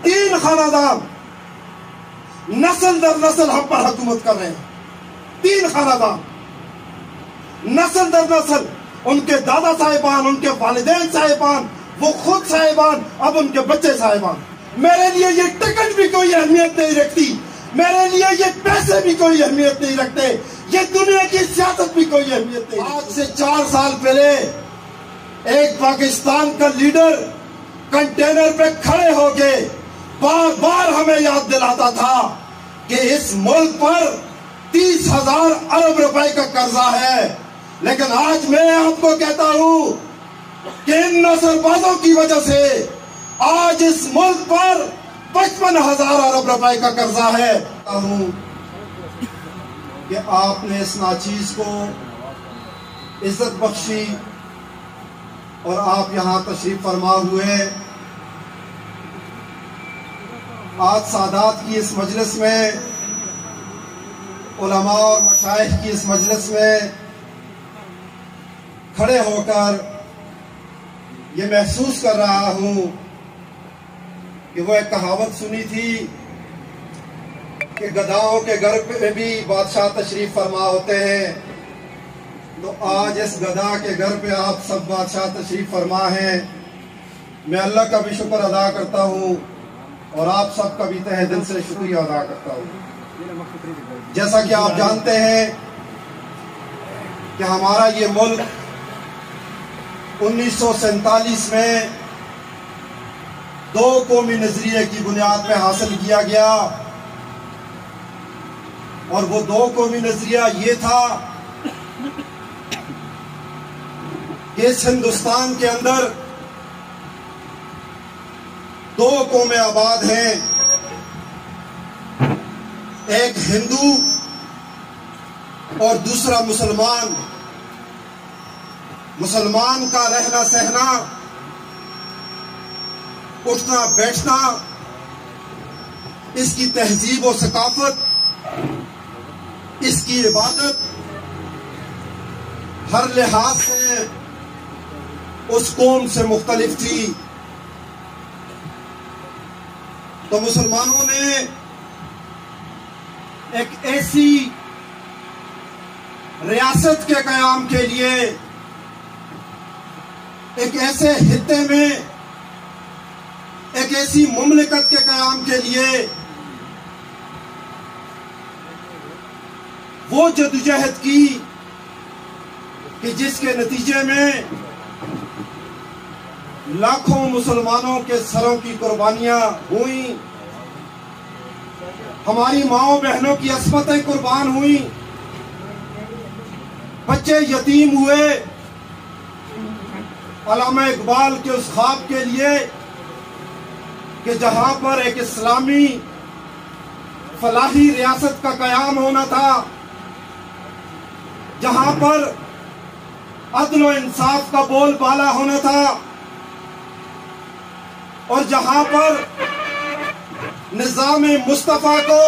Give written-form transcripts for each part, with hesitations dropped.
3 خاندان نسل در نسل ہم پر حکومت کر رہے ہیں. 3 خاندان نسل در نسل، ان کے دادا صاحبان، ان کے والدین صاحبان، وہ خود صاحبان، اب ان کے بچے صاحبان. میرے لیے یہ ٹکٹ بھی کوئی اہمیت نہیں رکھتی، میرے لیے یہ پیسے بھی کوئی اہمیت نہیں رکھتے، یہ دنیا کی سیاست بھی کوئی اہمیت نہیں. آج سے 4 سال پہلے ایک پاکستان کا لیڈر کنٹینر پہ کھڑے ہو کے بار بار ہمیں یاد دلاتا تھا کہ اس ملک پر 30,000 ارب روپے کا قرضہ ہے. لیکن آج میں آپ کو کہتا ہوں کہ ان نصر بازوں کی وجہ سے آج اس ملک پر 55,000 ارب روپے کا قرضہ ہے. کہ آپ نے اس ناچیز کو عزت بخشی اور آپ یہاں تشریف فرما ہوئے. آج سادات کی اس مجلس میں، علماء اور مشائخ کی اس مجلس میں کھڑے ہو کر یہ محسوس کر رہا ہوں کہ وہ ایک کہاوت سنی تھی کہ گدھاؤں کے گھر پہ بھی بادشاہ تشریف فرما ہوتے ہیں. تو آج اس گدھا کے گھر پہ آپ سب بادشاہ تشریف فرما ہیں. میں اللہ کا بھی شکر ادا کرتا ہوں اور آپ سب کا بھی تہ دل سے شکریہ ادا کرتا ہوں. جیسا کہ آپ جانتے ہیں کہ ہمارا یہ ملک 1947 میں 2 قومی نظریے کی بنیاد پہ حاصل کیا گیا، اور وہ 2 قومی نظریہ یہ تھا کہ اس ہندوستان کے اندر 2 قومیں آباد ہیں، ایک ہندو اور دوسرا مسلمان. مسلمان کا رہنا سہنا، اٹھنا بیٹھنا، اس کی تہذیب و ثقافت، اس کی عبادت ہر لحاظ سے اس قوم سے مختلف تھی. تو مسلمانوں نے ایک ایسی ریاست کے قیام کے لیے، ایک ایسے خطے میں، ایک ایسی مملکت کے قیام کے لیے وہ جدوجہد کی کہ جس کے نتیجے میں لاکھوں مسلمانوں کے سروں کی قربانیاں ہوئیں، ہماری ماؤں بہنوں کی عصمتیں قربان ہوئیں، بچے یتیم ہوئے. علامہ اقبال کے اس خواب کے لیے کہ جہاں پر ایک اسلامی فلاحی ریاست کا قیام ہونا تھا، جہاں پر عدل و انصاف کا بول بالا ہونا تھا، اور جہاں پر نظام مصطفیٰ کو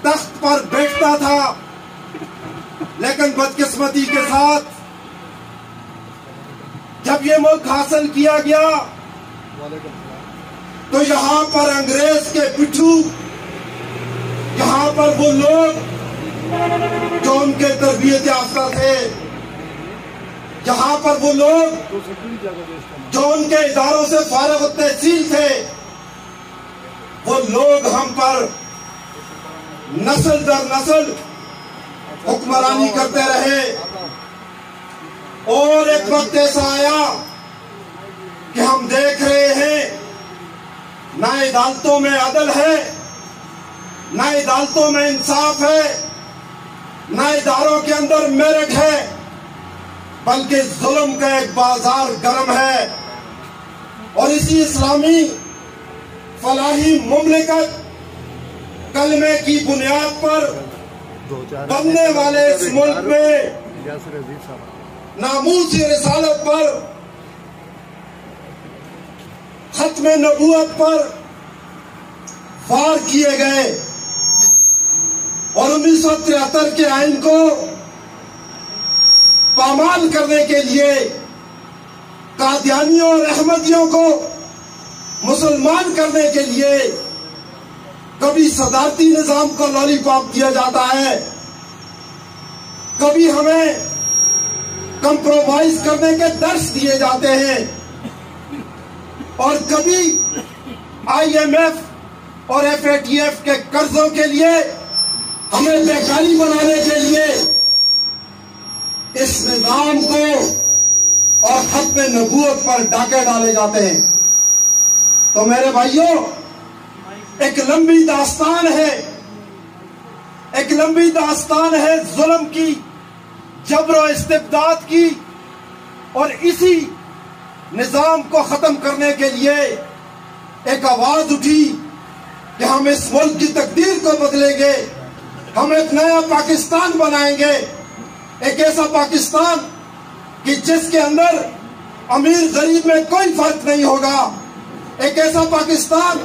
تخت پر بیٹھتا تھا. لیکن بدقسمتی کے ساتھ جب یہ ملک حاصل کیا گیا تو یہاں پر انگریز کے پٹھو، یہاں پر وہ لوگ جو ان کے تربیت یافتہ تھے، یہاں پر وہ لوگ جو ان کے اداروں سے فارغ التحصیل تھے، وہ لوگ ہم پر نسل در نسل حکمرانی کرتے رہے. اور ایک وقت ایسا آیا کہ ہم دیکھ رہے ہیں نہ عدالتوں میں عدل ہے، نہ عدالتوں میں انصاف ہے، نہ اداروں کے اندر میرٹ ہے، بلکہ ظلم کا ایک بازار گرم ہے. اور اسی اسلامی فلاحی مملکت کلمے کی بنیاد پر بننے والے اس ملک میں ناموس رسالت پر، ختم نبوت پر وار کیے گئے، اور 1973 کے آئین کو پامال کرنے کے لیے قادیانیوں اور احمدیوں کو مسلمان کرنے کے لیے کبھی صدارتی نظام کو لالی پاپ دیا جاتا ہے، کبھی ہمیں کمپرومائز کرنے کے درس دیے جاتے ہیں، اور کبھی IMF اور FATF کے قرضوں کے لیے ہمیں بیکاری بنانے کے لیے اس نظام کو اور ختم نبوت پر ڈاکے ڈالے جاتے ہیں۔ تو میرے بھائیوں، ایک لمبی داستان ہے، ایک لمبی داستان ہے ظلم کی، جبر و استبداد کی، اور اسی نظام کو ختم کرنے کے لیے ایک آواز اٹھی کہ ہم اس ملک کی تقدیر کو بدلیں گے، ہم ایک نیا پاکستان بنائیں گے، ایک ایسا پاکستان کہ جس کے اندر امیر غریب میں کوئی فرق نہیں ہوگا، ایک ایسا پاکستان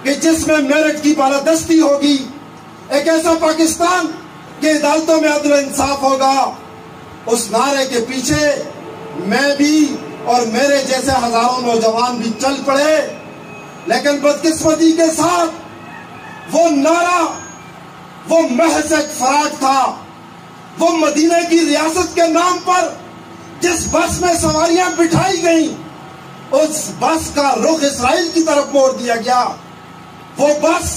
کہ جس میں میرٹ کی بالادستی ہوگی، ایک ایسا پاکستان کہ عدالتوں میں عدل و انصاف ہوگا۔ اس نعرے کے پیچھے میں بھی اور میرے جیسے ہزاروں نوجوان بھی چل پڑے، لیکن بدقسمتی کے ساتھ وہ نعرہ، وہ محض ایک فراڈ تھا۔ وہ مدینہ کی ریاست کے نام پر جس بس میں سواریاں بٹھائی گئیں، اس بس کا رخ اسرائیل کی طرف موڑ دیا گیا۔ وہ بس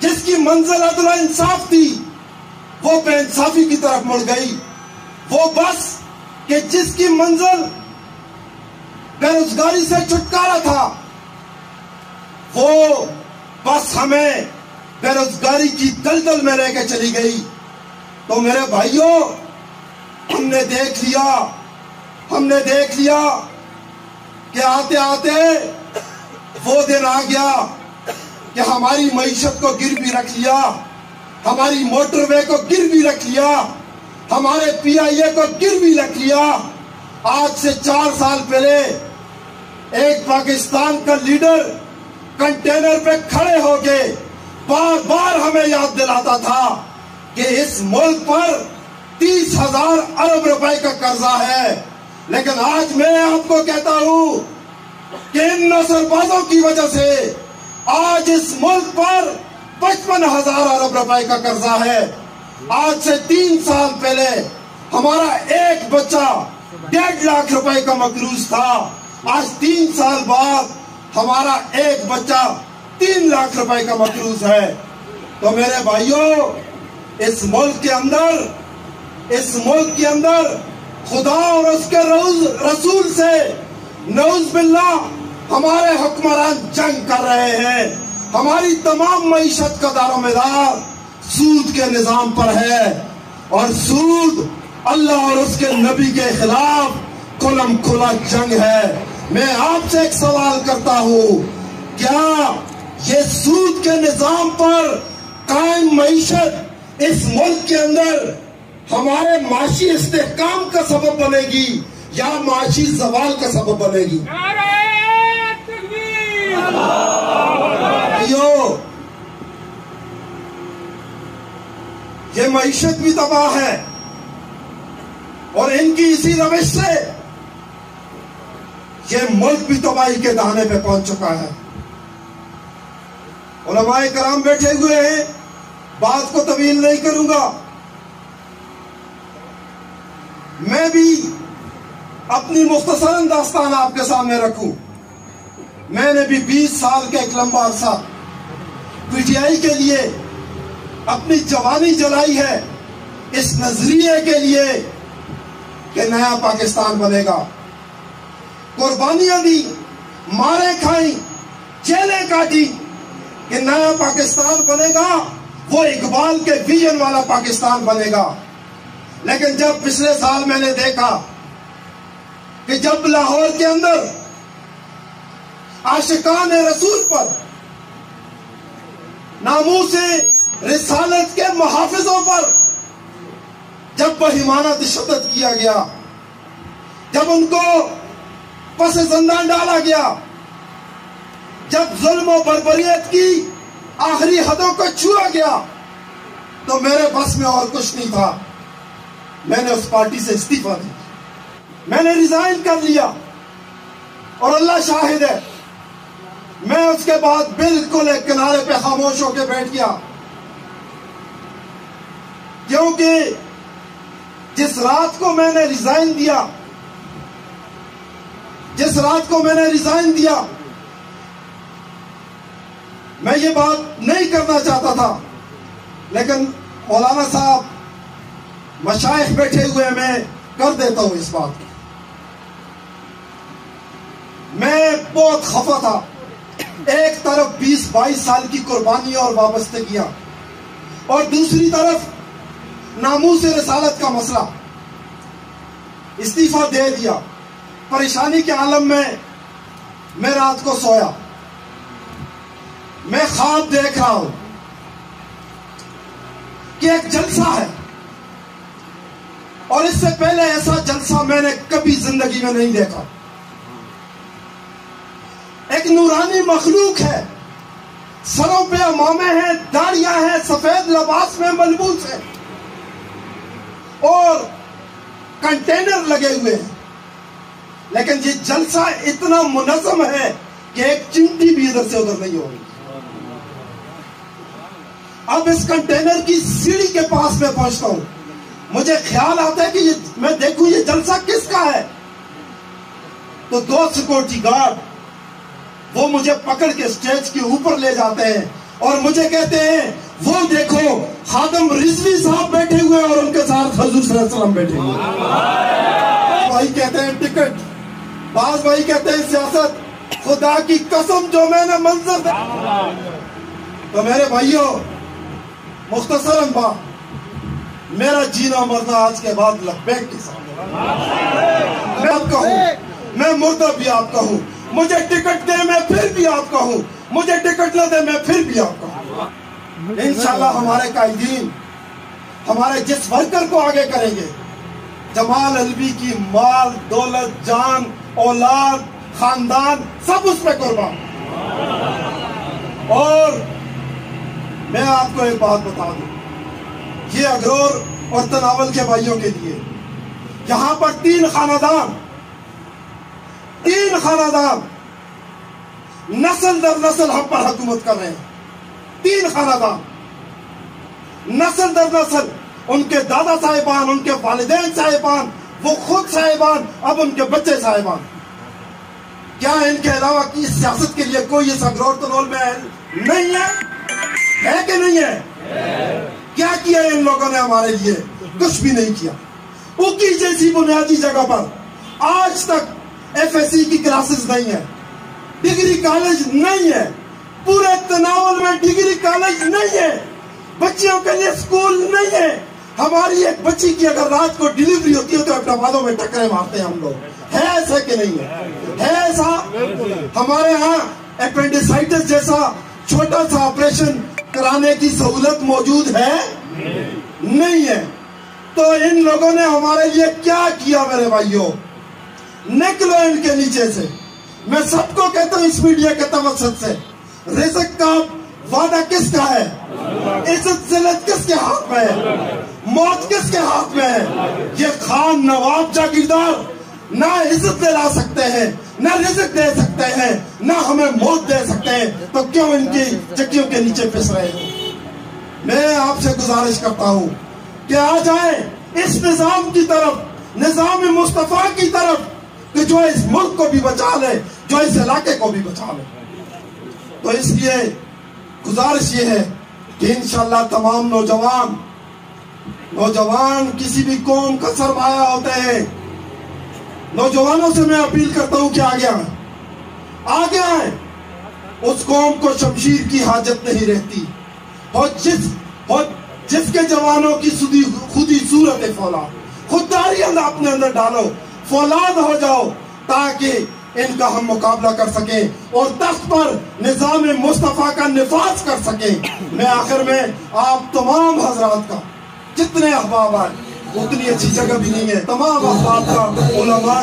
جس کی منزل عدل و انصاف تھی، وہ بے انصافی کی طرف مڑ گئی۔ وہ بس کہ جس کی منزل بے روزگاری سے چھٹکارا تھا، وہ بس ہمیں بے روزگاری کی دلدل میں لے کے چلی گئی۔ تو میرے بھائیوں، ہم نے دیکھ لیا کہ آتے آتے وہ دن آ گیا کہ ہماری معیشت کو گروی رکھ لیا، ہماری موٹر وے کو گروی رکھ لیا، ہمارے PIA کو گروی رکھ لیا۔ آج سے 4 سال پہلے ایک پاکستان کا لیڈر کنٹینر پہ کھڑے ہو کے بار بار ہمیں یاد دلاتا تھا کہ اس ملک پر 30,000 ارب روپے کا قرضہ ہے، لیکن آج میں آپ کو کہتا ہوں کہ ان نوسربازوں کی وجہ سے آج اس ملک پر 55,000 ارب روپے کا قرضہ ہے۔ آج سے 3 سال پہلے ہمارا ایک بچہ 1.5 لاکھ روپے کا مقروض تھا، آج 3 سال بعد ہمارا ایک بچہ 3 لاکھ روپے کا مقروض ہے۔ تو میرے بھائیوں، اس ملک کے اندر خدا اور اس کے رسول سے نعوذ باللہ ہمارے حکمران جنگ کر رہے ہیں۔ ہماری تمام معیشت کا دار و مدار سود کے نظام پر ہے، اور سود اللہ اور اس کے نبی کے خلاف کھلم کھلا جنگ ہے۔ میں آپ سے ایک سوال کرتا ہوں، کیا یہ سود کے نظام پر قائم معیشت اس ملک کے اندر ہمارے معاشی استحکام کا سبب بنے گی یا معاشی زوال کا سبب بنے گی؟ یہ معیشت بھی تباہ ہے، اور ان کی اسی روش سے یہ ملک بھی تباہی کے دہانے پہ پہنچ چکا ہے۔ علماء کرام بیٹھے ہوئے ہیں، بات کو طویل نہیں کروں گا۔ میں بھی اپنی مختصر داستان آپ کے سامنے رکھوں۔ میں نے بھی 20 سال کا ایک لمبا عرصہ PTI کے لیے اپنی جوانی جلائی ہے، اس نظریے کے لیے کہ نیا پاکستان بنے گا۔ قربانیاں دی، مارے کھائیں، جیلیں کاٹی کہ نیا پاکستان بنے گا، وہ اقبال کے ویژن والا پاکستان بنے گا۔ لیکن جب پچھلے سال میں نے دیکھا کہ جب لاہور کے اندر عاشقان رسول پر، ناموس رسالت کے محافظوں پر جب بہیمانہ تشدد کیا گیا، جب ان کو پس زندان ڈالا گیا، جب ظلم و بربریت کی آخری حدوں کو چھوا گیا، تو میرے بس میں اور کچھ نہیں تھا۔ میں نے اس پارٹی سے استعفیٰ دیا، میں نے ریزائن کر لیا، اور اللہ شاہد ہے میں اس کے بعد بالکل ایک کنارے پہ خاموش ہو کے بیٹھ گیا، کیونکہ جس رات کو میں نے ریزائن دیا میں یہ بات نہیں کرنا چاہتا تھا، لیکن مولانا صاحب مشائخ بیٹھے ہوئے میں کر دیتا ہوں اس بات کو۔ میں بہت خفا تھا، ایک طرف 20-22 سال کی قربانی اور وابستگیاں، اور دوسری طرف ناموس رسالت کا مسئلہ۔ استعفیٰ دے دیا، پریشانی کے عالم میں رات کو سویا، میں خواب دیکھ رہا ہوں کہ ایک جلسہ ہے، اور اس سے پہلے ایسا جلسہ میں نے کبھی زندگی میں نہیں دیکھا۔ ایک نورانی مخلوق ہے، سروں پہ عمامے ہیں، داڑیاں ہیں، سفید لباس میں ملبوس ہے، اور کنٹینر لگے ہوئے ہیں، لیکن یہ جلسہ اتنا منظم ہے کہ ایک چمٹی بھی ادھر سے ادھر نہیں ہوگی۔ اب اس کنٹینر کی سیڑھی کے پاس میں پہنچتا ہوں، مجھے خیال آتا ہے کہ میں دیکھوں یہ جلسہ کس کا ہے، تو 2 سیکورٹی گارڈ وہ مجھے پکڑ کے سٹیج کے اوپر لے جاتے ہیں اور مجھے کہتے ہیں وہ دیکھو خادم رضوی صاحب بیٹھے ہوئے اور ان کے ساتھ حضور صلی اللہ علیہ وسلم بیٹھے ہوئے۔ بھائی کہتے ہیں ٹکٹ، بعض بھائی کہتے ہیں سیاست، خدا کی قسم جو میں نے منظر دیکھا۔ تو میرے بھائیوں، مختصراً بات، میرا جینا مرنا آج کے بعد لبیک کے ساتھ، میں آپ کا ہوں، میں مردہ بھی آپ کا ہوں، مجھے ٹکٹ دے میں پھر بھی آپ کا ہوں، مجھے ٹکٹ نہ دے میں پھر بھی آپ کا ہوں۔ انشاءاللہ ہمارے قائدین ہمارے جس ورکر کو آگے کریں گے، جمال علوی کی مال، دولت، جان، اولاد، خاندان سب اس پہ قربان۔ اور میں آپ کو ایک بات بتا دوں، یہ اگرور اور تناول کے بھائیوں کے لیے یہاں پر 3 خاندان نسل در نسل ہم پر حکومت کر رہے ہیں۔ 3 خاندان نسل در نسل، ان کے دادا صاحبان، ان کے والدین صاحبان، وہ خود صاحبان، اب ان کے بچے صاحبان۔ کیا ان کے علاوہ کی سیاست کے لیے کوئی اس اگرور تنول میں نہیں ہے کہ نہیں ہے؟ کیا کیا ان لوگوں نے ہمارے لیے؟ کچھ بھی نہیں کیا۔ اوکی جیسی بنیادی جگہ پر آج تک FSC کی کلاسز نہیں ہے، ڈگری کالج نہیں ہے، پورے تناول میں ڈگری کالج نہیں ہے، بچیوں کے لیے سکول نہیں ہے۔ ہماری ایک بچی کی اگر رات کو ڈیلیوری ہوتی ہے تو اپنا بادوں میں ٹکرے مارتے ہیں ہم لوگ۔ ہے ایسا کہ نہیں ہے ایسا؟ ہمارے ہاں اپینڈیسائٹس جیسا چھوٹا سا آپریشن کرانے کی سہولت موجود ہے؟ نہیں ہے۔ تو ان لوگوں نے ہمارے لیے کیا کیا میرے بھائیوں؟ نکلو ان کے نیچے سے۔ میں سب کو کہتا ہوں اس میڈیا کے توسط سے، رزق کا وعدہ کس کا ہے؟ عزت ذلت کس کے ہاتھ میں ہے؟ موت کس کے ہاتھ میں ہے؟ یہ خان نواب جاگیردار نہ عزت دلا سکتے ہیں، نہ رزق دے سکتے ہیں، نہ ہمیں موت دے سکتے ہیں، تو کیوں ان کی چکیوں کے نیچے پس رہے ہیں؟ میں آپ سے گزارش کرتا ہوں کہ آ جائیں اس نظام کی طرف، نظام مصطفیٰ کی طرف، کہ جو اس ملک کو بھی بچا لے، جو اس علاقے کو بھی بچا لے۔ تو اس لیے گزارش یہ ہے کہ انشاءاللہ تمام نوجوان کسی بھی قوم کا سرمایہ ہوتے ہیں۔ نوجوانوں سے میں اپیل کرتا ہوں کہ آگے آئیں۔ اس قوم کو شمشیر کی حاجت نہیں رہتی، اور جس کے جوانوں کی خودی صورت فولاد، خودداری اپنے اندر ڈالو، فولاد ہو جاؤ، تاکہ ان کا ہم مقابلہ کر سکیں اور تخت پر نظام مصطفیٰ کا نفاذ کر سکیں۔ میں آخر میں آپ تمام حضرات کا، جتنے احباب آئے اتنی اچھی جگہ بھی نہیں ہے، تمام احباب کا، علماء